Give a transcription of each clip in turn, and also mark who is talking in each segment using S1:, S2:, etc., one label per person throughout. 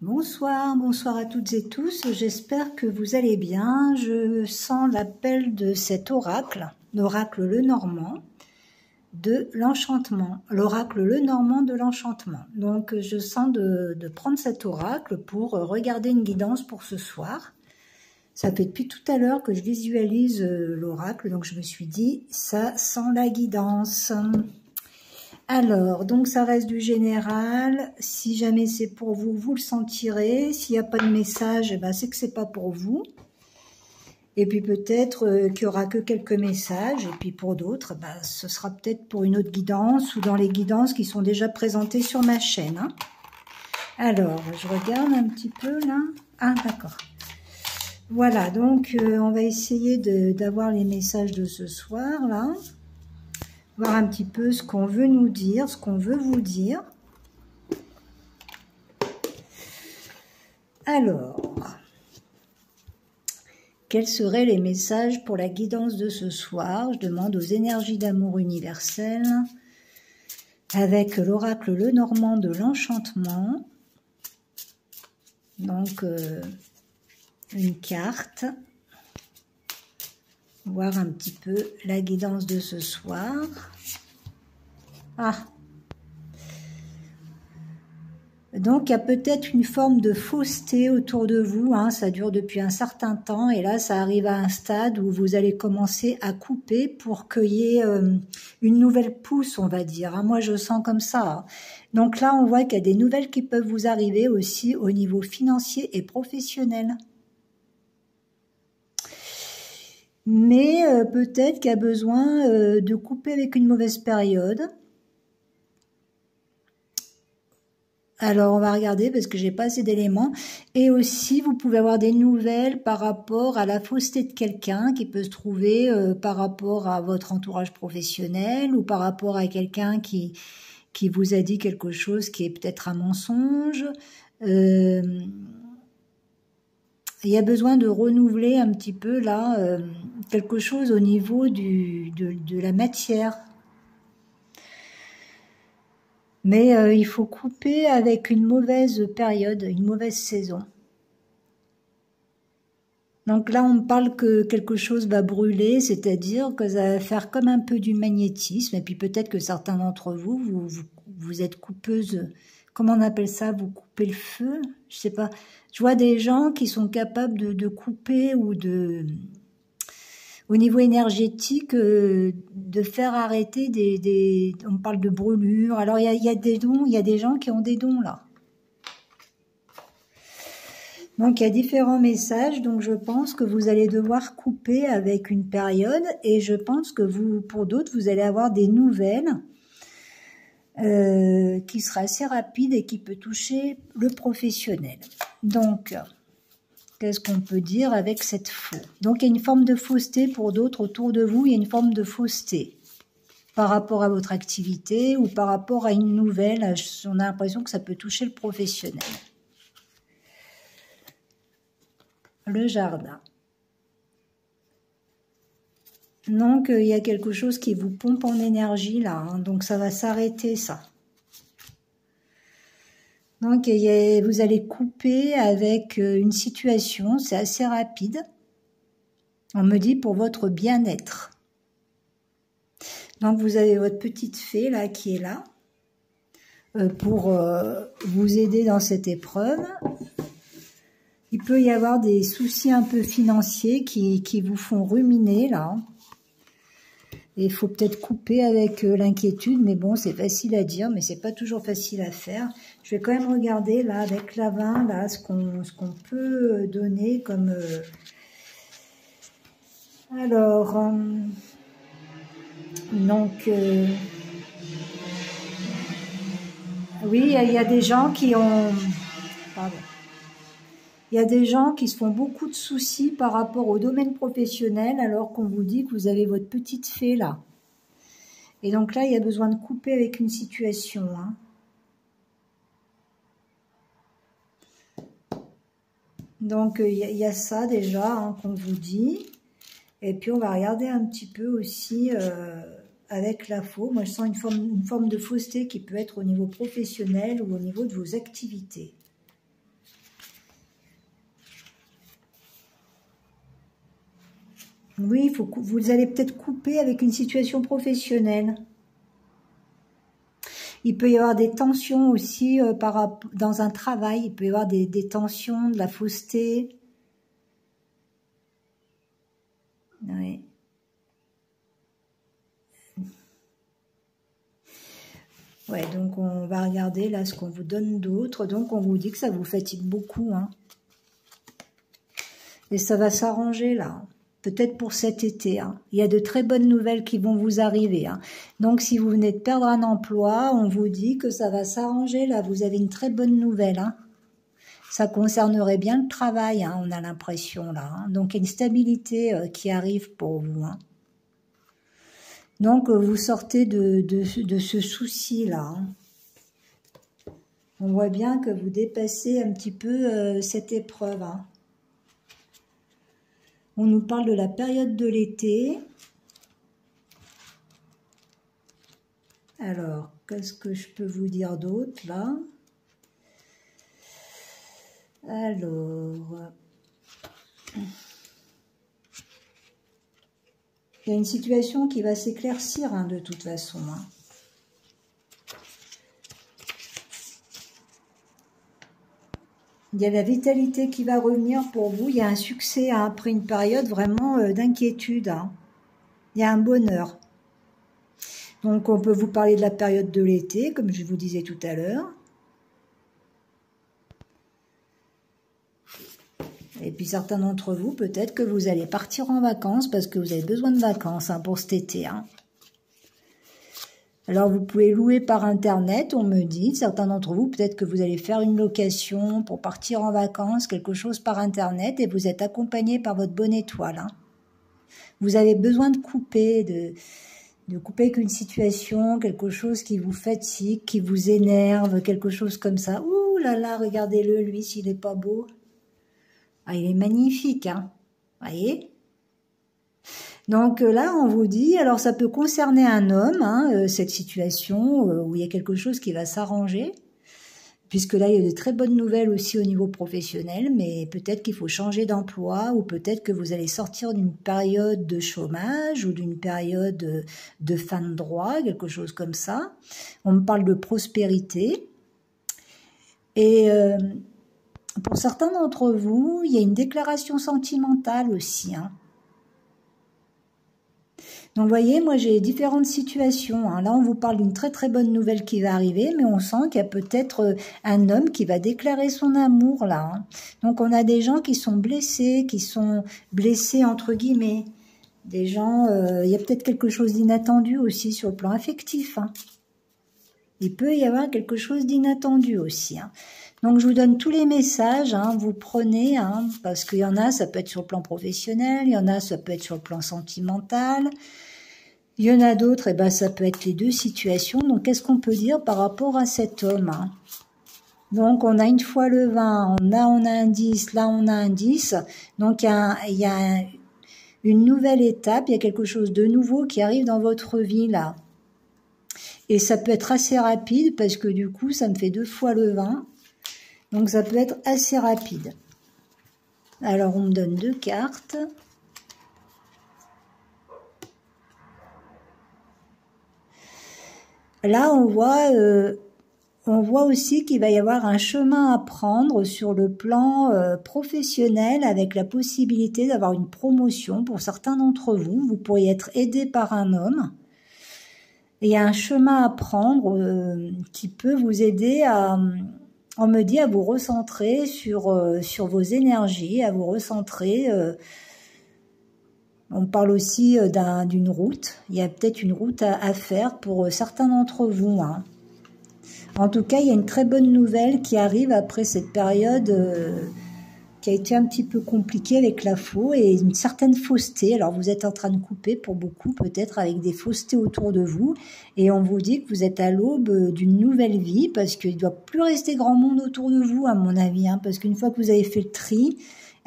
S1: Bonsoir, bonsoir à toutes et tous, j'espère que vous allez bien. Je sens l'appel de cet oracle, l'oracle Lenormand de l'enchantement, l'oracle Lenormand de l'enchantement. Donc je sens de prendre cet oracle pour regarder une guidance pour ce soir. Ça fait depuis tout à l'heure que je visualise l'oracle, donc je me suis dit, ça sent la guidance. Alors, donc ça reste du général. Si jamais c'est pour vous, vous le sentirez. S'il n'y a pas de message, eh ben, c'est que c'est pas pour vous. Et puis peut-être qu'il y aura que quelques messages. Et puis pour d'autres, ben, ce sera peut-être pour une autre guidance ou dans les guidances qui sont déjà présentées sur ma chaîne. Hein. Alors, je regarde un petit peu là. Ah, d'accord. Voilà, donc on va essayer d'avoir les messages de ce soir là. Voir un petit peu ce qu'on veut nous dire, ce qu'on veut vous dire. Alors, quels seraient les messages pour la guidance de ce soir? Je demande aux énergies d'amour universel avec l'oracle Lenormand de l'enchantement. Donc, une carte. Voir un petit peu la guidance de ce soir. Ah. Donc, il y a peut-être une forme de fausseté autour de vous. Hein, ça dure depuis un certain temps. Et là, ça arrive à un stade où vous allez commencer à couper pour qu'il y ait une nouvelle pousse, on va dire. Hein, moi, je sens comme ça. Hein. Donc là, on voit qu'il y a des nouvelles qui peuvent vous arriver aussi au niveau financier et professionnel. Mais peut-être qu'il y a besoin de couper avec une mauvaise période. Alors, on va regarder parce que j'ai pas assez d'éléments. Et aussi, vous pouvez avoir des nouvelles par rapport à la fausseté de quelqu'un qui peut se trouver par rapport à votre entourage professionnel ou par rapport à quelqu'un qui vous a dit quelque chose qui est peut-être un mensonge. Il y a besoin de renouveler un petit peu là quelque chose au niveau de la matière. Mais il faut couper avec une mauvaise période, une mauvaise saison. Donc là, on me parle que quelque chose va brûler, c'est-à-dire que ça va faire comme un peu du magnétisme. Et puis peut-être que certains d'entre vous, vous êtes coupeuse. Comment on appelle ça? Vous coupez le feu? Je sais pas. Je vois des gens qui sont capables de couper ou au niveau énergétique, de faire arrêter on parle de brûlures. Alors, il y a des dons, il y a des gens qui ont des dons, là. Donc, il y a différents messages. Donc, je pense que vous allez devoir couper avec une période. Et je pense que pour d'autres, vous allez avoir des nouvelles qui sera assez rapide et qui peut toucher le professionnel. Donc, qu'est-ce qu'on peut dire avec cette faux? Donc, il y a une forme de fausseté pour d'autres autour de vous. Il y a une forme de fausseté par rapport à votre activité ou par rapport à une nouvelle. On a l'impression que ça peut toucher le professionnel. Le jardin. Donc, il y a quelque chose qui vous pompe en énergie là. Hein, donc, ça va s'arrêter, ça. Donc, vous allez couper avec une situation. C'est assez rapide. On me dit pour votre bien-être. Donc, vous avez votre petite fée là qui est là pour vous aider dans cette épreuve. Il peut y avoir des soucis un peu financiers qui vous font ruminer là. Et il faut peut-être couper avec l'inquiétude, mais bon, c'est facile à dire, mais c'est pas toujours facile à faire. Je vais quand même regarder là avec la 20 là ce qu'on peut donner comme. Alors, donc, oui, il y a des gens qui ont. Pardon. Il y a des gens qui se font beaucoup de soucis par rapport au domaine professionnel alors qu'on vous dit que vous avez votre petite fée là. Et donc là, il y a besoin de couper avec une situation. Hein. Donc il y a ça déjà hein, qu'on vous dit. Et puis on va regarder un petit peu aussi avec la faux. Moi, je sens une forme de fausseté qui peut être au niveau professionnel ou au niveau de vos activités. Oui, vous allez peut-être couper avec une situation professionnelle. Il peut y avoir des tensions aussi dans un travail. Il peut y avoir des tensions, de la fausseté. Oui. Ouais, donc on va regarder là ce qu'on vous donne d'autre. Donc on vous dit que ça vous fatigue beaucoup, hein. Et ça va s'arranger là. Peut-être pour cet été, hein. Il y a de très bonnes nouvelles qui vont vous arriver, hein. Donc si vous venez de perdre un emploi, on vous dit que ça va s'arranger là. Vous avez une très bonne nouvelle, hein. Ça concernerait bien le travail, hein, on a l'impression là, hein. Donc il y a une stabilité qui arrive pour vous, hein. Donc vous sortez de ce souci-là, hein. On voit bien que vous dépassez un petit peu cette épreuve, hein. On nous parle de la période de l'été. Alors, qu'est-ce que je peux vous dire d'autre là? Alors, il y a une situation qui va s'éclaircir, hein, de toute façon, hein. Il y a la vitalité qui va revenir pour vous. Il y a un succès, hein, après une période vraiment d'inquiétude, hein. Il y a un bonheur. Donc, on peut vous parler de la période de l'été, comme je vous disais tout à l'heure. Et puis, certains d'entre vous, peut-être que vous allez partir en vacances parce que vous avez besoin de vacances, hein, pour cet été, hein. Alors, vous pouvez louer par Internet, on me dit. Certains d'entre vous, peut-être que vous allez faire une location pour partir en vacances, quelque chose par Internet, et vous êtes accompagné par votre bonne étoile, hein. Vous avez besoin de couper, de couper avec une situation, quelque chose qui vous fatigue, qui vous énerve, quelque chose comme ça. Ouh là là, regardez-le, lui, s'il n'est pas beau. Ah, il est magnifique, hein. Voyez? Donc là, on vous dit, alors ça peut concerner un homme, hein, cette situation où il y a quelque chose qui va s'arranger, puisque là, il y a de très bonnes nouvelles aussi au niveau professionnel, mais peut-être qu'il faut changer d'emploi, ou peut-être que vous allez sortir d'une période de chômage, ou d'une période de fin de droit, quelque chose comme ça. On me parle de prospérité. Et pour certains d'entre vous, il y a une déclaration sentimentale aussi, hein. Donc, vous voyez, moi, j'ai différentes situations, hein. Là, on vous parle d'une très, très bonne nouvelle qui va arriver, mais on sent qu'il y a peut-être un homme qui va déclarer son amour, là, hein. Donc, on a des gens qui sont blessés entre guillemets. Des gens, il y a peut-être quelque chose d'inattendu aussi sur le plan affectif, hein. Il peut y avoir quelque chose d'inattendu aussi, hein. Donc, je vous donne tous les messages, hein, vous prenez, hein, parce qu'il y en a, ça peut être sur le plan professionnel, il y en a, ça peut être sur le plan sentimental, il y en a d'autres, et ben, ça peut être les deux situations. Donc, qu'est-ce qu'on peut dire par rapport à cet homme, hein? Donc, on a une fois le 20, on a un 10, là, on a un 10. Donc, il y a une nouvelle étape, il y a quelque chose de nouveau qui arrive dans votre vie, là. Et ça peut être assez rapide, parce que du coup, ça me fait 2 fois le 20. Donc, ça peut être assez rapide. Alors, on me donne 2 cartes. Là, on voit aussi qu'il va y avoir un chemin à prendre sur le plan professionnel, avec la possibilité d'avoir une promotion. Pour certains d'entre vous, vous pourriez être aidé par un homme. Et il y a un chemin à prendre qui peut vous aider on me dit, à vous recentrer sur vos énergies, à vous recentrer. On parle aussi d'une route. Il y a peut-être une route à faire pour certains d'entre vous, hein. En tout cas, il y a une très bonne nouvelle qui arrive après cette période qui a été un petit peu compliquée avec la faux et une certaine fausseté. Alors, vous êtes en train de couper pour beaucoup, peut-être avec des faussetés autour de vous. Et on vous dit que vous êtes à l'aube d'une nouvelle vie parce qu'il ne doit plus rester grand monde autour de vous, à mon avis, hein, parce qu'une fois que vous avez fait le tri,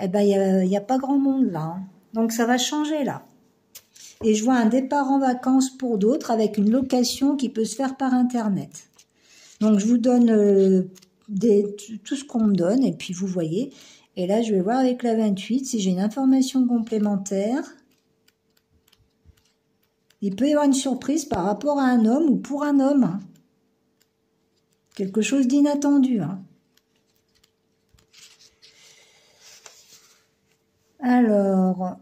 S1: eh ben, il y a pas grand monde là, hein. Donc, ça va changer là. Et je vois un départ en vacances pour d'autres avec une location qui peut se faire par Internet. Donc, je vous donne tout ce qu'on me donne et puis vous voyez. Et là, je vais voir avec la 28 si j'ai une information complémentaire. Il peut y avoir une surprise par rapport à un homme ou pour un homme. Hein. Quelque chose d'inattendu. Hein. Alors,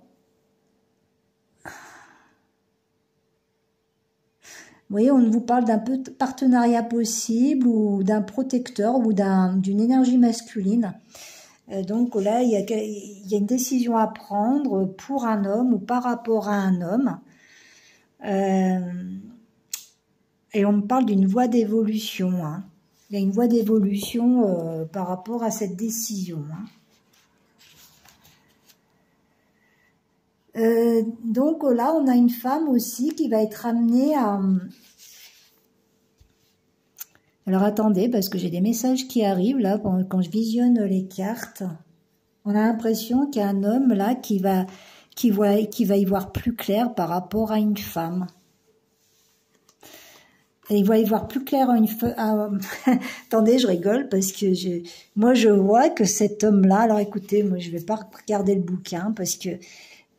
S1: vous voyez, on vous parle d'un peu de partenariat possible ou d'un protecteur ou d'une énergie masculine. Donc là, il y a une décision à prendre pour un homme ou par rapport à un homme. Et on me parle d'une voie d'évolution. Hein. Il y a une voie d'évolution par rapport à cette décision. Hein. Donc là, on a une femme aussi qui va être amenée à... Alors attendez, parce que j'ai des messages qui arrivent là, quand je visionne les cartes. On a l'impression qu'il y a un homme là qui va y voir plus clair par rapport à une femme. Et il va y voir plus clair à une femme. Attendez, je rigole parce que moi je vois que cet homme-là, alors écoutez, moi je vais pas regarder le bouquin parce que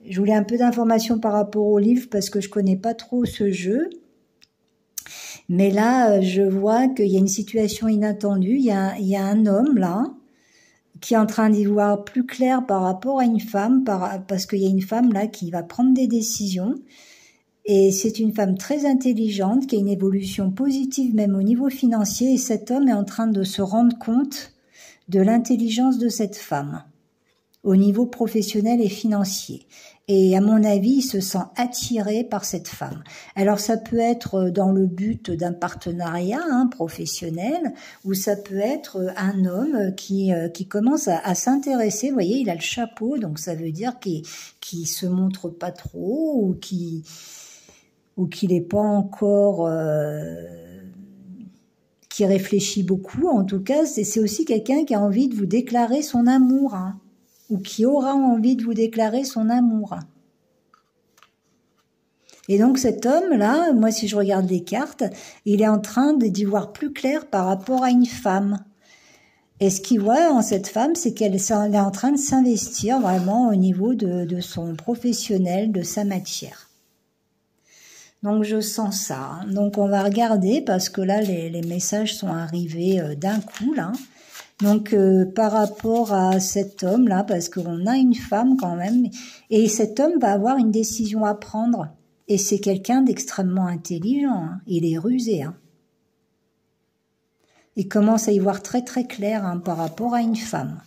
S1: je voulais un peu d'informations par rapport au livre parce que je connais pas trop ce jeu. Mais là, je vois qu'il y a une situation inattendue. Il y a un homme là qui est en train d'y voir plus clair par rapport à une femme, parce qu'il y a une femme là qui va prendre des décisions. Et c'est une femme très intelligente qui a une évolution positive même au niveau financier. Et cet homme est en train de se rendre compte de l'intelligence de cette femme au niveau professionnel et financier. Et à mon avis, il se sent attiré par cette femme. Alors ça peut être dans le but d'un partenariat professionnel, ou ça peut être un homme qui commence à s'intéresser. Vous voyez, il a le chapeau, donc ça veut dire qu'il se montre pas trop, ou qu'il n'est pas encore... qui réfléchit beaucoup. En tout cas, c'est aussi quelqu'un qui a envie de vous déclarer son amour, hein, ou qui aura envie de vous déclarer son amour. Et donc cet homme-là, moi si je regarde les cartes, il est en train d'y voir plus clair par rapport à une femme. Et ce qu'il voit en cette femme, c'est qu'elle est en train de s'investir vraiment au niveau de son professionnel, de sa matière. Donc je sens ça. Donc on va regarder parce que là les messages sont arrivés d'un coup là. Donc par rapport à cet homme là, parce qu'on a une femme quand même, et cet homme va avoir une décision à prendre. Et c'est quelqu'un d'extrêmement intelligent. Hein. Il est rusé. Hein. Il commence à y voir très très clair par rapport à une femme.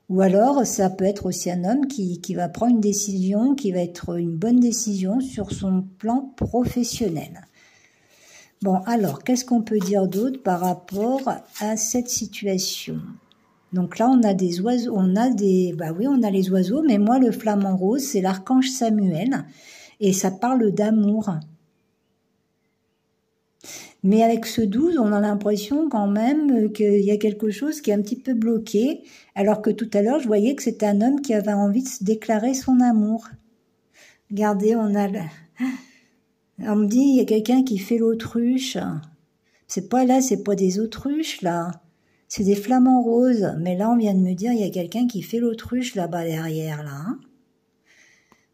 S1: Ou alors, ça peut être aussi un homme qui va prendre une décision, qui va être une bonne décision sur son plan professionnel. Bon, alors, qu'est-ce qu'on peut dire d'autre par rapport à cette situation? Donc là, on a des oiseaux, on a les oiseaux, mais moi, le flamant rose, c'est l'archange Samuel, et ça parle d'amour. Mais avec ce 12, on a l'impression quand même qu'il y a quelque chose qui est un petit peu bloqué, alors que tout à l'heure, je voyais que c'était un homme qui avait envie de se déclarer son amour. Regardez, on me dit, il y a quelqu'un qui fait l'autruche. C'est pas des autruches, là. C'est des flamants roses. Mais là, on vient de me dire, il y a quelqu'un qui fait l'autruche là-bas derrière, là. Hein.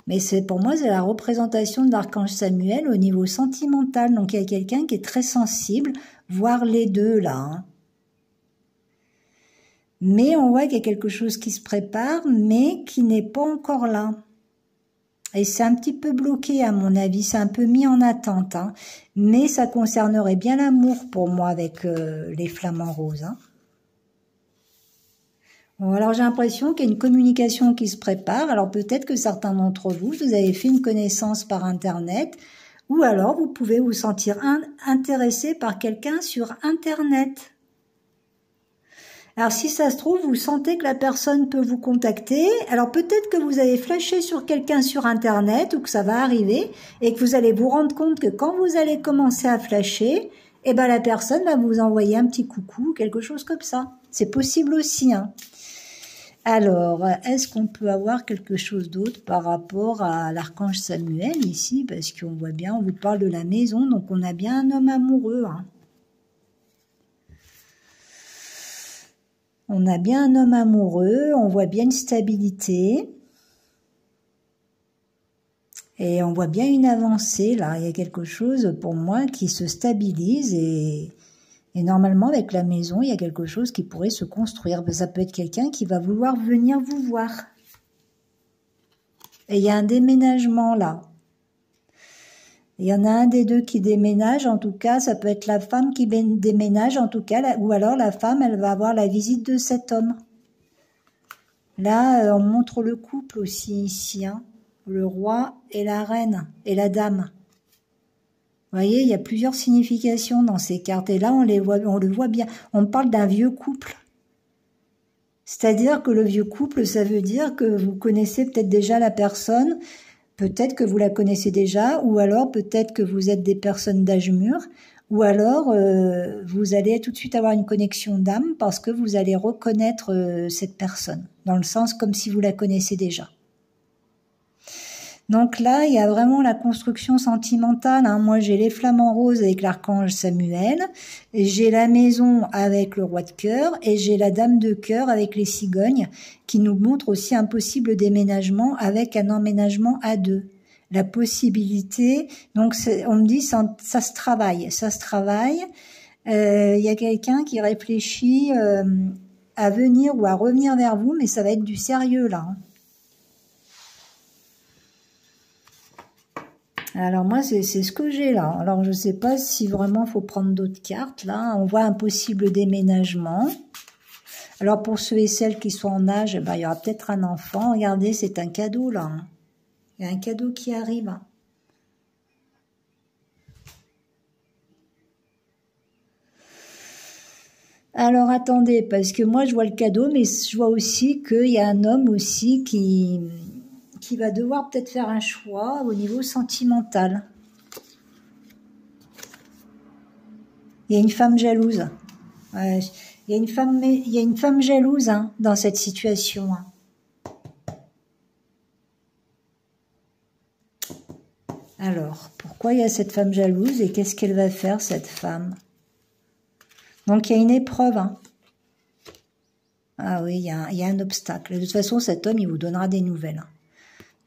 S1: Mais pour moi, c'est la représentation de l'archange Samuel au niveau sentimental. Donc, il y a quelqu'un qui est très sensible, voire les deux, là. Hein. Mais on voit qu'il y a quelque chose qui se prépare, mais qui n'est pas encore là. Et c'est un petit peu bloqué, à mon avis. C'est un peu mis en attente. Hein. Mais ça concernerait bien l'amour pour moi avec les flamants roses. Hein. Bon, alors j'ai l'impression qu'il y a une communication qui se prépare. Alors peut-être que certains d'entre vous avez fait une connaissance par Internet, ou alors vous pouvez vous sentir intéressé par quelqu'un sur Internet. Alors si ça se trouve, vous sentez que la personne peut vous contacter. Alors peut-être que vous avez flashé sur quelqu'un sur Internet, ou que ça va arriver, et que vous allez vous rendre compte que quand vous allez commencer à flasher, eh ben la personne va vous envoyer un petit coucou, quelque chose comme ça. C'est possible aussi, hein. Alors, est-ce qu'on peut avoir quelque chose d'autre par rapport à l'archange Samuel ici? Parce qu'on voit bien, on vous parle de la maison, donc on a bien un homme amoureux. Hein. On a bien un homme amoureux, on voit bien une stabilité. Et on voit bien une avancée, là. Il y a quelque chose, pour moi, qui se stabilise et normalement, avec la maison, il y a quelque chose qui pourrait se construire. Ça peut être quelqu'un qui va vouloir venir vous voir. Et il y a un déménagement, là. Il y en a un des deux qui déménage, en tout cas, ça peut être la femme qui déménage, en tout cas, ou alors la femme, elle va avoir la visite de cet homme. Là, on montre le couple aussi, ici, hein. Le roi et la reine, et la dame. Vous voyez, il y a plusieurs significations dans ces cartes. Et là, on le voit bien. On parle d'un vieux couple. C'est-à-dire que le vieux couple, ça veut dire que vous connaissez peut-être déjà la personne, peut-être que vous la connaissez déjà, ou alors peut-être que vous êtes des personnes d'âge mûr, ou alors vous allez tout de suite avoir une connexion d'âme parce que vous allez reconnaître cette personne, dans le sens comme si vous la connaissez déjà. Donc là, il y a vraiment la construction sentimentale, hein. Moi, j'ai les flamants roses avec l'archange Samuel, j'ai la maison avec le roi de cœur, et j'ai la dame de cœur avec les cigognes, qui nous montrent aussi un possible déménagement avec un emménagement à deux. La possibilité, donc on me dit ça se travaille, ça se travaille. Il y a quelqu'un qui réfléchit à venir ou à revenir vers vous, mais ça va être du sérieux là, hein. Alors moi, c'est ce que j'ai là. Alors je sais pas si vraiment faut prendre d'autres cartes. Là, on voit un possible déménagement. Alors pour ceux et celles qui sont en âge, ben, il y aura peut-être un enfant. Regardez, c'est un cadeau là, hein. Il y a un cadeau qui arrive, hein. Alors attendez, parce que moi je vois le cadeau, mais je vois aussi qu'il y a un homme aussi qui va devoir peut-être faire un choix au niveau sentimental. Il y a une femme jalouse. Ouais, il y a une femme jalouse, hein, dans cette situation, hein. Alors, pourquoi il y a cette femme jalouse et qu'est-ce qu'elle va faire, cette femme? Donc, il y a une épreuve, hein. Ah oui, il y a un obstacle. De toute façon, cet homme, il vous donnera des nouvelles, hein.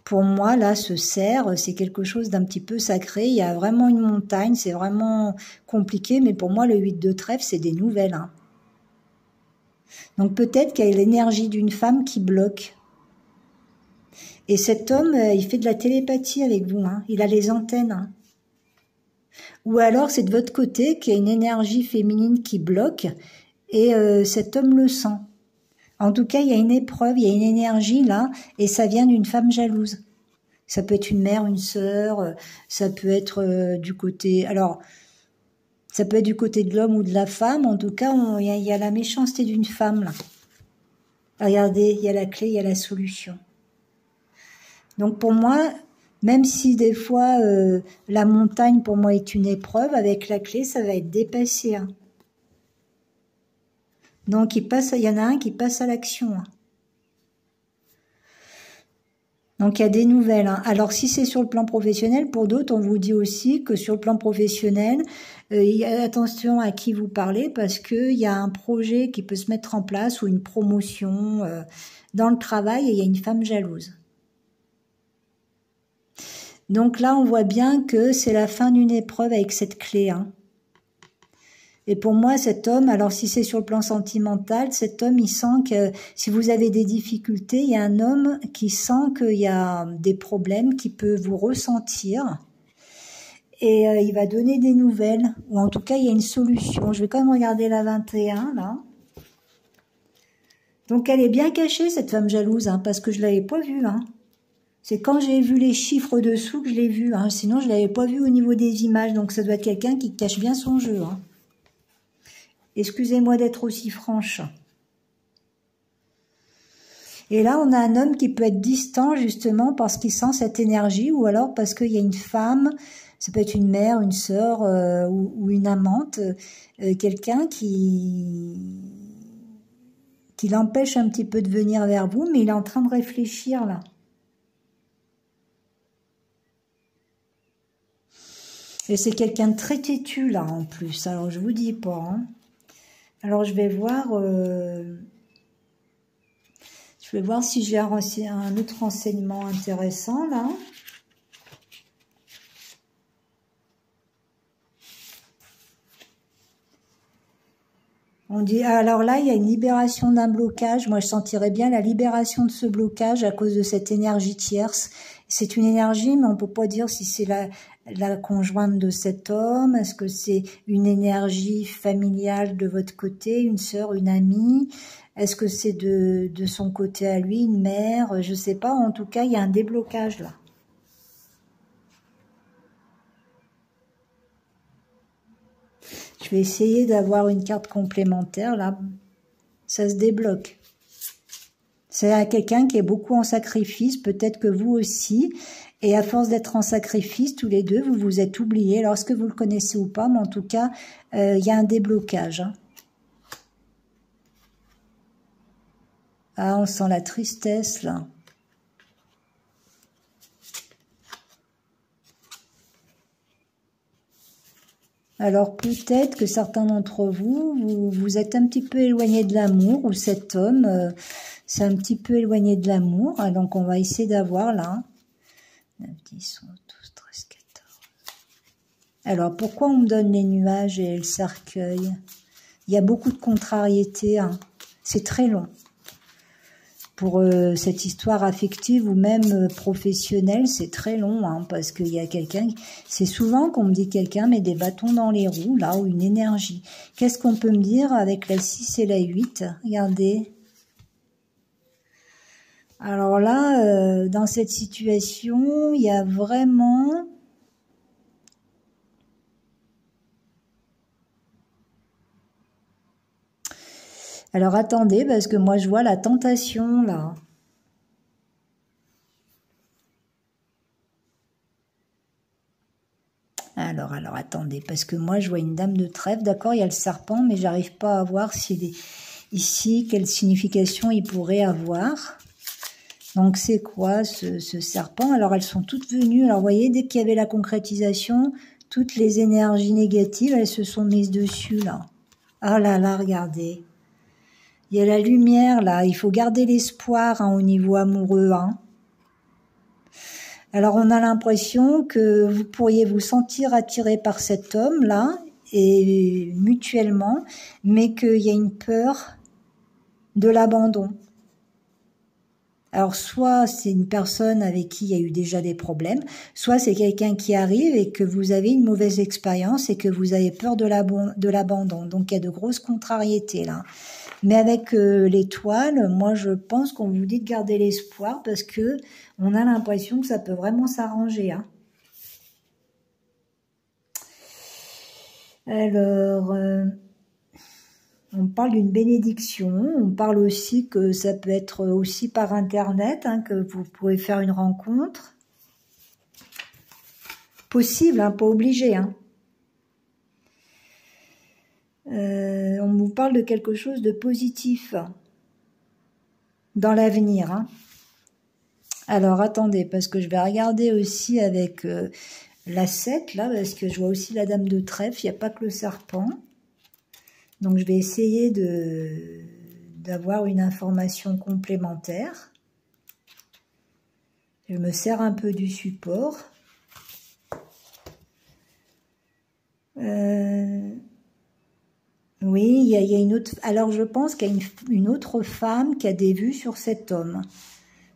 S1: Pour moi, là, ce cerf, c'est quelque chose d'un petit peu sacré. Il y a vraiment une montagne, c'est vraiment compliqué, mais pour moi, le 8 de trèfle, c'est des nouvelles, hein. Donc peut-être qu'il y a l'énergie d'une femme qui bloque. Et cet homme, il fait de la télépathie avec vous, hein. Il a les antennes, hein. Ou alors, c'est de votre côté qu'il y a une énergie féminine qui bloque, et cet homme le sent. En tout cas, il y a une épreuve, il y a une énergie là, et ça vient d'une femme jalouse. Ça peut être une mère, une sœur, ça peut être du côté... Alors, ça peut être du côté de l'homme ou de la femme. En tout cas, il y a la méchanceté d'une femme là. Regardez, il y a la clé, il y a la solution. Donc pour moi, même si des fois la montagne pour moi est une épreuve, avec la clé, ça va être dépassé, hein. Donc il y en a un qui passe à l'action, hein. Donc il y a des nouvelles, hein. Alors si c'est sur le plan professionnel, pour d'autres, on vous dit aussi que sur le plan professionnel, attention à qui vous parlez, parce qu'il y a un projet qui peut se mettre en place ou une promotion dans le travail, et il y a une femme jalouse. Donc là, on voit bien que c'est la fin d'une épreuve avec cette clé, hein. Et pour moi, cet homme, alors si c'est sur le plan sentimental, cet homme, il sent que si vous avez des difficultés, il y a un homme qui sent qu'il y a des problèmes, qui peut vous ressentir. Et il va donner des nouvelles, ou en tout cas, il y a une solution. Je vais quand même regarder la 21, là. Donc elle est bien cachée, cette femme jalouse, hein, parce que je l'avais pas vue, hein. C'est quand j'ai vu les chiffres dessous que je l'ai vue, hein. Sinon, je l'avais pas vue au niveau des images. Donc ça doit être quelqu'un qui cache bien son jeu, hein. Excusez-moi d'être aussi franche. Et là, on a un homme qui peut être distant, justement, parce qu'il sent cette énergie, ou alors parce qu'il y a une femme, ça peut être une mère, une sœur, ou une amante, quelqu'un qui l'empêche un petit peu de venir vers vous, mais il est en train de réfléchir, là. Et c'est quelqu'un de très têtu, là, en plus. Alors, je vous dis pas, hein. Alors, je vais voir si j'ai un autre renseignement intéressant, là. On dit, alors là, il y a une libération d'un blocage. Moi, je sentirais bien la libération de ce blocage à cause de cette énergie tierce. C'est une énergie, mais on peut pas dire si c'est la conjointe de cet homme. Est-ce que c'est une énergie familiale de votre côté, une sœur, une amie? Est-ce que c'est de son côté à lui, une mère? Je sais pas. En tout cas, il y a un déblocage là. Je vais essayer d'avoir une carte complémentaire, là. Ça se débloque. C'est à quelqu'un qui est beaucoup en sacrifice, peut-être que vous aussi. Et à force d'être en sacrifice, tous les deux, vous vous êtes oubliés. Alors, est-ce que vous le connaissez ou pas? Mais en tout cas, il y a un déblocage. Hein. Ah, on sent la tristesse, là. Alors peut-être que certains d'entre vous, vous êtes un petit peu éloigné de l'amour, ou cet homme, c'est un petit peu éloigné de l'amour. Ah, donc on va essayer d'avoir là. 9, 10, 11, 12, 13, 14. Alors pourquoi on me donne les nuages et le cercueil? Il y a beaucoup de contrariétés. Hein. C'est très long. Pour cette histoire affective ou même professionnelle, c'est très long, hein, parce qu'il y a quelqu'un, c'est souvent qu'on me dit quelqu'un met des bâtons dans les roues, là, ou une énergie. Qu'est-ce qu'on peut me dire avec la 6 et la 8? Regardez. Alors là, dans cette situation, il y a vraiment... Alors attendez, parce que moi je vois la tentation là. Alors attendez, parce que moi je vois une dame de trèfle, d'accord, il y a le serpent, mais j'arrive pas à voir s'il est ici, quelle signification il pourrait avoir. Donc c'est quoi ce serpent? Alors elles sont toutes venues, alors vous voyez, dès qu'il y avait la concrétisation, toutes les énergies négatives, elles se sont mises dessus là. Ah là là, regardez. Il y a la lumière là, il faut garder l'espoir hein, au niveau amoureux. Hein. Alors on a l'impression que vous pourriez vous sentir attiré par cet homme là, et mutuellement, mais qu'il y a une peur de l'abandon. Alors soit c'est une personne avec qui il y a eu déjà des problèmes, soit c'est quelqu'un qui arrive et que vous avez une mauvaise expérience et que vous avez peur de l'abandon. Donc il y a de grosses contrariétés là. Mais avec l'étoile, moi je pense qu'on vous dit de garder l'espoir parce que on a l'impression que ça peut vraiment s'arranger. Hein. Alors, on parle d'une bénédiction, on parle aussi que ça peut être aussi par Internet, hein, que vous pouvez faire une rencontre. Possible, hein, pas obligé. Hein. On vous parle de quelque chose de positif dans l'avenir. Hein. Alors, attendez, parce que je vais regarder aussi avec la 7, là, parce que je vois aussi la dame de trèfle, il n'y a pas que le serpent. Donc, je vais essayer d'avoir une information complémentaire. Je me sers un peu du support. Oui, il y a une autre... Alors, je pense qu'il y a une autre femme qui a des vues sur cet homme.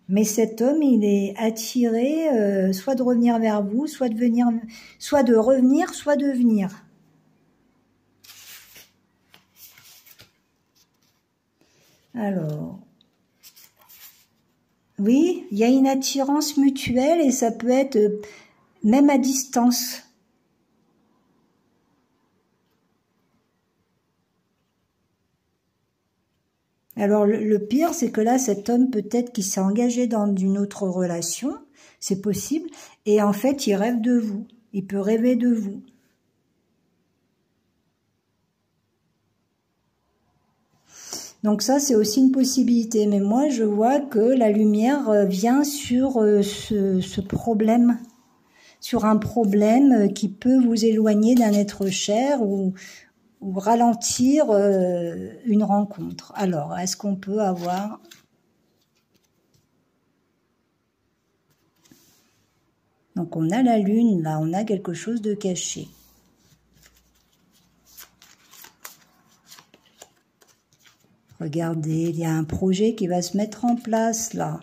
S1: Mais cet homme, il est attiré soit de revenir vers vous, soit de revenir, soit de venir. Alors, oui, il y a une attirance mutuelle et ça peut être même à distance. Alors, le pire, c'est que là, cet homme, peut-être qu'il s'est engagé dans une autre relation, c'est possible, et en fait, il rêve de vous. Il peut rêver de vous. Donc ça, c'est aussi une possibilité. Mais moi, je vois que la lumière vient sur ce problème, sur un problème qui peut vous éloigner d'un être cher ou ralentir une rencontre. Alors, est-ce qu'on peut avoir... Donc, on a la lune, là, on a quelque chose de caché. Regardez, il y a un projet qui va se mettre en place là.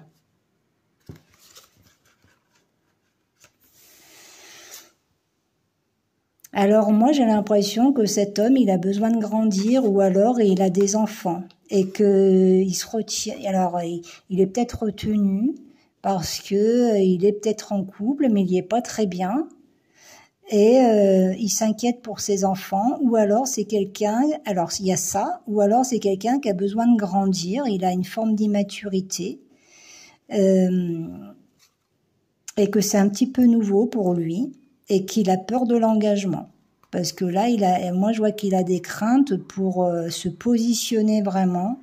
S1: Alors moi j'ai l'impression que cet homme il a besoin de grandir ou alors il a des enfants et que il se retient. Alors il est peut-être retenu parce que il est peut-être en couple mais il y est pas très bien et il s'inquiète pour ses enfants ou alors c'est quelqu'un. Alors il y a ça ou alors c'est quelqu'un qui a besoin de grandir. Il a une forme d'immaturité et que c'est un petit peu nouveau pour lui. Et qu'il a peur de l'engagement. Parce que là, moi je vois qu'il a des craintes pour se positionner vraiment.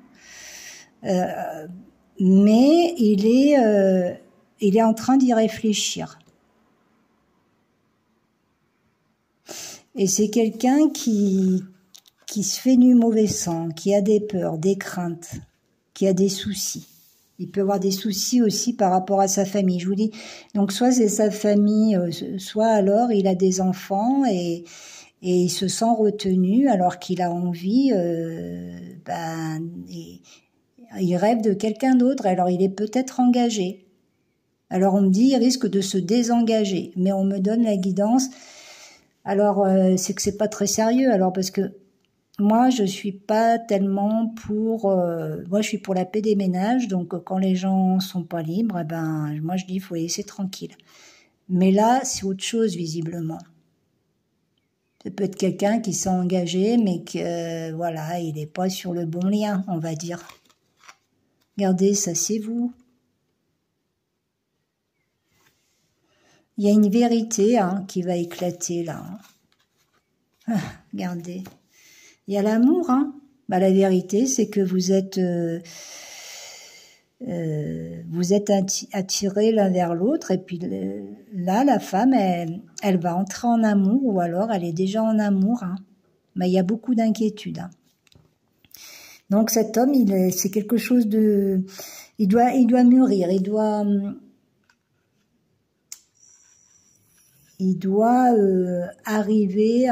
S1: Mais il est en train d'y réfléchir. Et c'est quelqu'un qui se fait du mauvais sang, qui a des peurs, des craintes, qui a des soucis. Il peut avoir des soucis aussi par rapport à sa famille. Je vous dis, donc soit c'est sa famille, soit alors il a des enfants et il se sent retenu alors qu'il a envie, il rêve de quelqu'un d'autre. Alors il est peut-être engagé. Alors on me dit, il risque de se désengager, mais on me donne la guidance. Alors c'est que c'est pas très sérieux. Alors parce que moi, je suis pas tellement pour. Moi, je suis pour la paix des ménages. Donc, quand les gens sont pas libres, moi, je dis, il faut les laisser tranquille. Mais là, c'est autre chose visiblement. Ça peut être quelqu'un qui s'est engagé, mais que voilà, il n'est pas sur le bon lien, on va dire. Regardez, ça c'est vous. Il y a une vérité qui va éclater là. Regardez. Il y a l'amour, la vérité, c'est que vous êtes attirés l'un vers l'autre, et puis là, la femme, elle va entrer en amour, ou alors elle est déjà en amour. Mais il y a beaucoup d'inquiétude. Donc cet homme, c'est quelque chose de, il doit mûrir, il doit arriver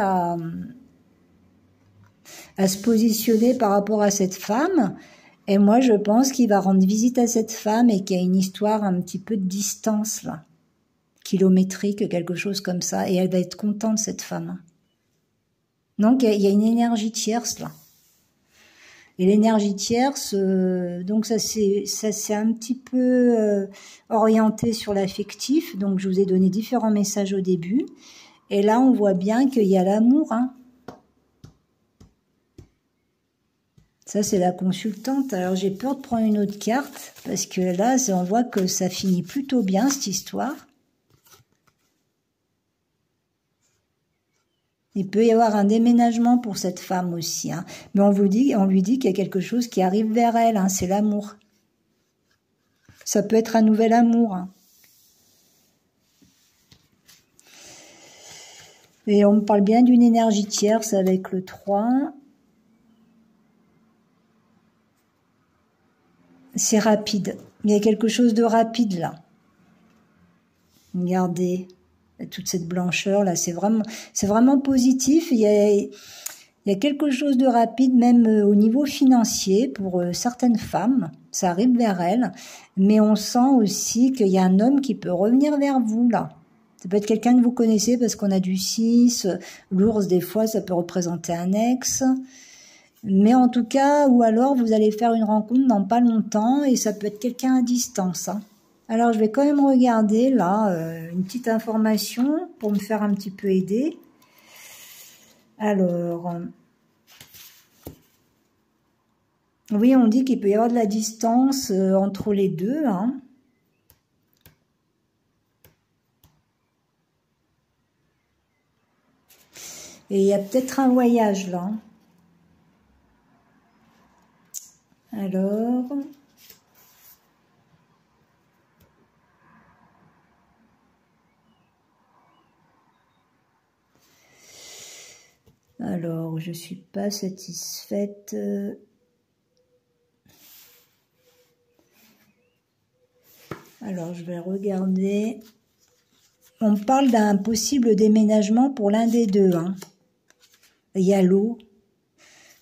S1: à se positionner par rapport à cette femme. Et moi, je pense qu'il va rendre visite à cette femme et qu'il y a une histoire un petit peu de distance, là. Kilométrique, quelque chose comme ça. Et elle va être contente, cette femme. Donc, il y a une énergie tierce, là. Et l'énergie tierce, donc ça c'est un petit peu orienté sur l'affectif. Donc, je vous ai donné différents messages au début. Et là, on voit bien qu'il y a l'amour, Ça, c'est la consultante. Alors, j'ai peur de prendre une autre carte, parce que là, on voit que ça finit plutôt bien, cette histoire. Il peut y avoir un déménagement pour cette femme aussi. Mais on lui dit qu'il y a quelque chose qui arrive vers elle. C'est l'amour. Ça peut être un nouvel amour. Et on me parle bien d'une énergie tierce avec le 3. C'est rapide. Il y a quelque chose de rapide là. Regardez toute cette blancheur là, c'est vraiment positif. Il y a quelque chose de rapide même au niveau financier pour certaines femmes. Ça arrive vers elles, mais on sent aussi qu'il y a un homme qui peut revenir vers vous là. Ça peut être quelqu'un que vous connaissez parce qu'on a du 6. L'ours des fois ça peut représenter un ex. Mais en tout cas, ou alors vous allez faire une rencontre dans pas longtemps et ça peut être quelqu'un à distance. Alors je vais quand même regarder là une petite information pour me faire un petit peu aider. Alors, oui, on dit qu'il peut y avoir de la distance entre les deux. Et il y a peut-être un voyage là. Alors, je suis pas satisfaite. Alors, je vais regarder. On parle d'un possible déménagement pour l'un des deux. Il y a l'eau.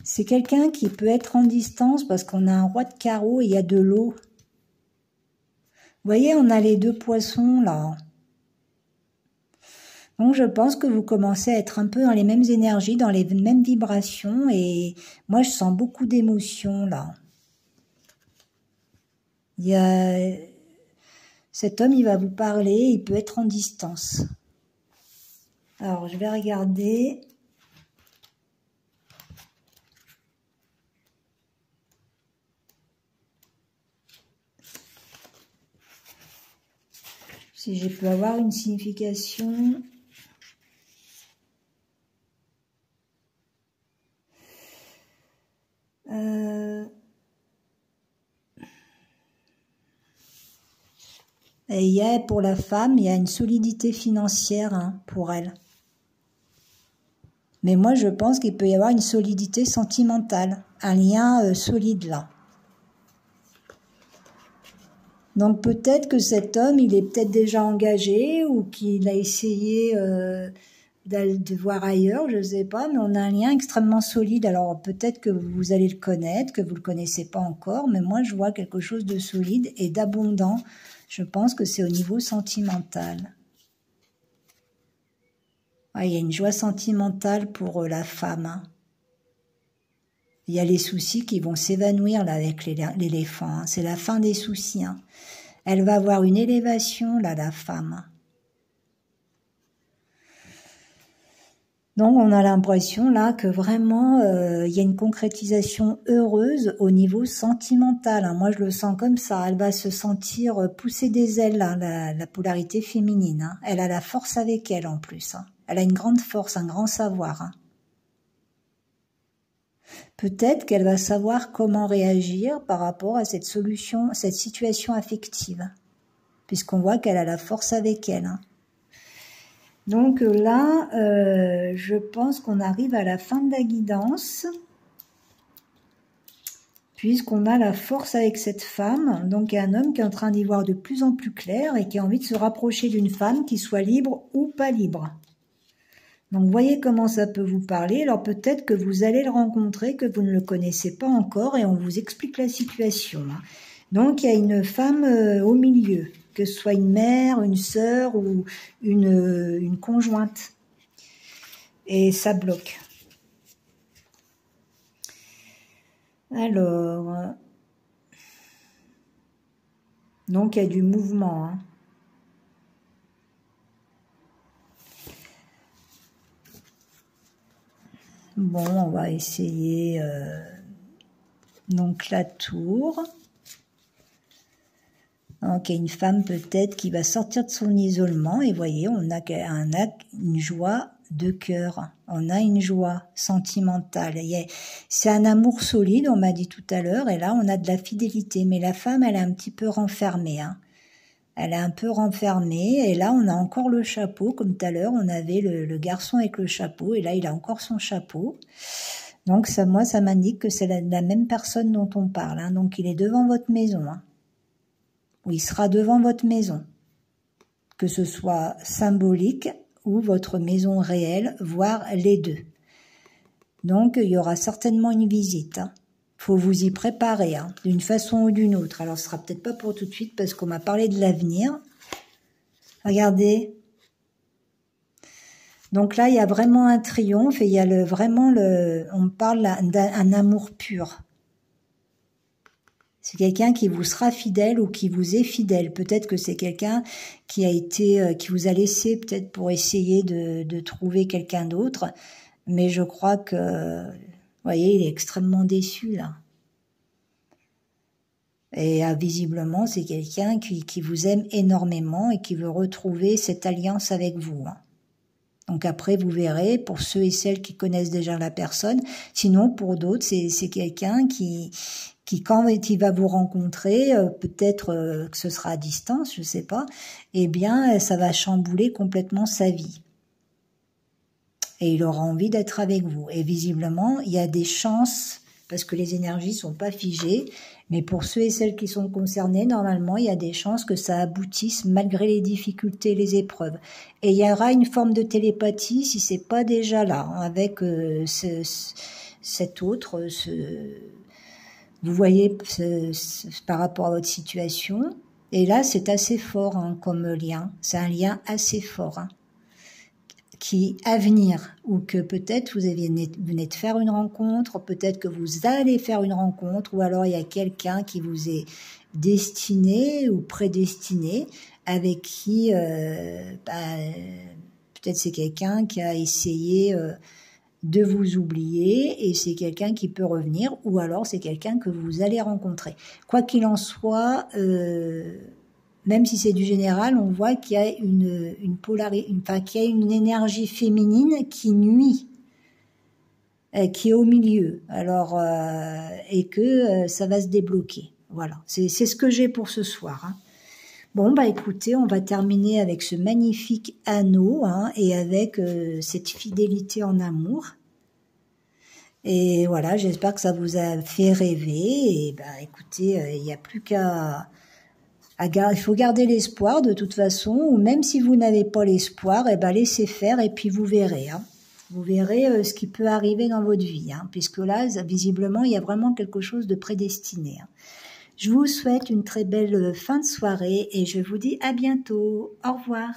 S1: C'est quelqu'un qui peut être en distance parce qu'on a un roi de carreau et il y a de l'eau. Vous voyez, on a les deux poissons là. Donc je pense que vous commencez à être un peu dans les mêmes énergies, dans les mêmes vibrations et moi je sens beaucoup d'émotions là. Il y a... Cet homme, il va vous parler, il peut être en distance. Alors je vais regarder... Si je peux avoir une signification. Et il y a, pour la femme, il y a une solidité financière hein, pour elle. Mais moi, je pense qu'il peut y avoir une solidité sentimentale, un lien solide là. Donc peut-être que cet homme, il est peut-être déjà engagé ou qu'il a essayé de voir ailleurs, je ne sais pas, mais on a un lien extrêmement solide. Alors peut-être que vous allez le connaître, que vous ne le connaissez pas encore, mais moi je vois quelque chose de solide et d'abondant. Je pense que c'est au niveau sentimental. Ah, il y a une joie sentimentale pour la femme. Hein. Il y a les soucis qui vont s'évanouir là avec l'éléphant. Hein. C'est la fin des soucis. Hein. Elle va avoir une élévation là, la femme. Donc on a l'impression là que vraiment il y a une concrétisation heureuse au niveau sentimental. Hein. Moi je le sens comme ça. Elle va se sentir pousser des ailes, hein, la polarité féminine. Hein. Elle a la force avec elle en plus. Hein. Elle a une grande force, un grand savoir. Hein. Peut-être qu'elle va savoir comment réagir par rapport à cette situation affective, puisqu'on voit qu'elle a la force avec elle. Hein. Donc là, je pense qu'on arrive à la fin de la guidance, puisqu'on a la force avec cette femme. Donc il y a un homme qui est en train d'y voir de plus en plus clair et qui a envie de se rapprocher d'une femme qui soit libre ou pas libre. Donc, voyez comment ça peut vous parler. Alors, peut-être que vous allez le rencontrer, que vous ne le connaissez pas encore, et on vous explique la situation. Hein. Donc, il y a une femme au milieu, que ce soit une mère, une sœur ou une conjointe. Et ça bloque. Alors, donc, il y a du mouvement, hein. Bon, on va essayer donc la tour. Donc, il y a une femme peut-être qui va sortir de son isolement. Et voyez, on a une joie de cœur. On a une joie sentimentale. C'est un amour solide, on m'a dit tout à l'heure. Et là, on a de la fidélité. Mais la femme, elle est un petit peu renfermée. Hein. Elle est un peu renfermée. Et là, on a encore le chapeau. Comme tout à l'heure, on avait le garçon avec le chapeau. Et là, il a encore son chapeau. Donc, ça, moi, ça m'indique que c'est la même personne dont on parle. Hein. Donc, il est devant votre maison. Hein. Ou il sera devant votre maison. Que ce soit symbolique ou votre maison réelle, voire les deux. Donc, il y aura certainement une visite. Hein. Faut vous y préparer, hein, d'une façon ou d'une autre. Alors, ce sera peut-être pas pour tout de suite parce qu'on m'a parlé de l'avenir. Regardez. Donc là, il y a vraiment un triomphe et il y a on parle d'un amour pur. C'est quelqu'un qui vous sera fidèle ou qui vous est fidèle. Peut-être que c'est quelqu'un qui vous a laissé peut-être pour essayer de trouver quelqu'un d'autre. Mais je crois que, vous voyez, il est extrêmement déçu là. Et visiblement, c'est quelqu'un qui vous aime énormément et qui veut retrouver cette alliance avec vous. Hein. Donc après, vous verrez, pour ceux et celles qui connaissent déjà la personne. Sinon, pour d'autres, c'est quelqu'un qui quand il va vous rencontrer, peut-être que ce sera à distance, je sais pas, eh bien, ça va chambouler complètement sa vie. Et il aura envie d'être avec vous. Et visiblement, il y a des chances, parce que les énergies sont pas figées, mais pour ceux et celles qui sont concernés, normalement, il y a des chances que ça aboutisse malgré les difficultés, les épreuves. Et il y aura une forme de télépathie, si c'est pas déjà là, avec cet autre, vous voyez par rapport à votre situation. Et là, c'est assez fort hein, comme lien. C'est un lien assez fort. Hein, qui à venir, ou que peut-être vous venez de faire une rencontre, peut-être que vous allez faire une rencontre, ou alors il y a quelqu'un qui vous est destiné ou prédestiné, avec qui peut-être c'est quelqu'un qui a essayé de vous oublier et c'est quelqu'un qui peut revenir, ou alors c'est quelqu'un que vous allez rencontrer. Quoi qu'il en soit, même si c'est du général, on voit qu'il y a qu'il y a une énergie féminine qui nuit, qui est au milieu. Alors et que ça va se débloquer. Voilà, c'est ce que j'ai pour ce soir. Hein. Bon bah écoutez, on va terminer avec ce magnifique anneau hein, et avec cette fidélité en amour. Et voilà, j'espère que ça vous a fait rêver. Et bah écoutez, il n'y a plus qu'à il faut garder l'espoir de toute façon, ou même si vous n'avez pas l'espoir, eh ben laissez faire et puis vous verrez. Hein. Vous verrez ce qui peut arriver dans votre vie, hein, puisque là, visiblement, il y a vraiment quelque chose de prédestiné. Hein. Je vous souhaite une très belle fin de soirée et je vous dis à bientôt. Au revoir.